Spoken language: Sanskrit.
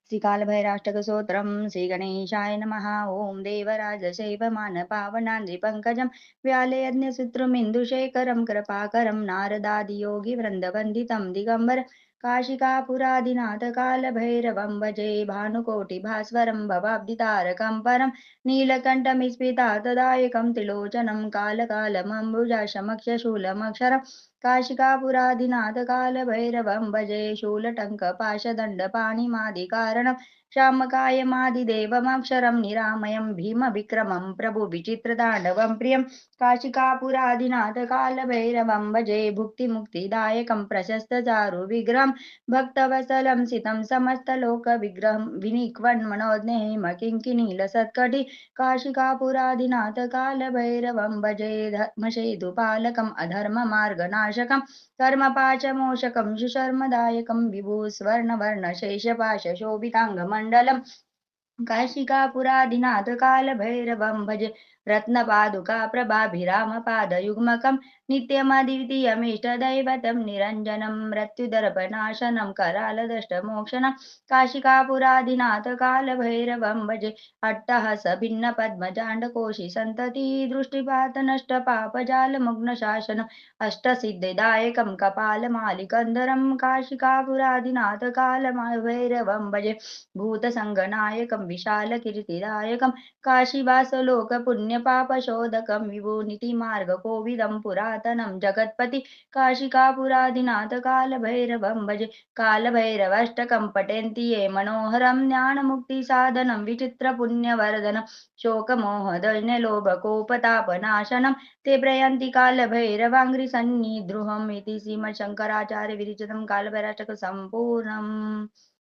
श्रीकालभैरवाष्टकस्तोत्रम् श्रीगणेशाय नमः। ॐ देवराजशैवमानपावनाद्रिपङ्कजं व्यालयज्ञसूत्रमिन्दुशेखरं कृपाकरं नारदादियोगिवृन्दवन्दितं दिगम्बर काशिकापुरादिनाथकालभैरवं भजे भानुकोटिभास्वरं भवाब्धितारकं परं नीलकण्ठमिस्मितातदायकं त्रिलोचनं कालकालमम्बुजाशमक्षशूलमक्षरं काशिकापुरादिनाथकालभैरवं भजे शूलटङ्कपाशदण्डपाणिमादिकारणं श्यामकायमादिदेवमक्षरं निरामयं भीमविक्रमं प्रभुविचित्रताण्डवं प्रियं काशिकापुरादिनाथकालभैरवं भजे भुक्तिमुक्तिदायकं प्रशस्तचारुविग्रहं भक्तवत्सलं सितं समस्तलोकविग्रहं विनिक्वन्मनोज्ञेम किङ्किणीलसत्कटि काशिकापुरादिनाथकालभैरवं भजे धर्मसेतुपालकम् अधर्ममार्गनाशकं कर्मपाशमोषकं सुशर्मदायकं विभूस्वर्णवर्णशेषपाशशोभिताङ्गमण्डलम् काशिकापुरादिनाथकालभैरवं भजे रत्नपादुका प्रभाभिरामपादयुग्मकं नित्यमद्वितीयमिष्टदैवतं निरञ्जनं मृत्युदर्पनाशनं करालदष्टमोक्षणं काशिकापुरादिनाथकालभैरवं भजे अट्टहसभिन्नपद्मजाण्डकोशि सन्तति दृष्टिपातनष्टपापजालमग्नशासनम् अष्टसिद्धिदायकं कपालमालिकन्धरं काशिकापुरादिनाथकालभैरवं भजे भूतसङ्गनायकं विशालकीर्तिदायकं काशीवासलोकपुण्यपापशोधकं विभुनितिमार्गकोविदं पुरातनं जगत्पति काशिकापुरादिनाथकालभैरवं भजे कालभैरवाष्टकं पठन्ति ये मनोहरं ज्ञानमुक्तिसाधनं विचित्रपुण्यवर्धनं शोकमोहदैन्यलोभकोपतापनाशनं ते प्रयन्ति कालभैरवाङ्घ्रिसन्निद्रुहम् इति श्रीमच्छङ्कराचार्यविरचितं कालभैरवाष्टकं सम्पूर्णम्।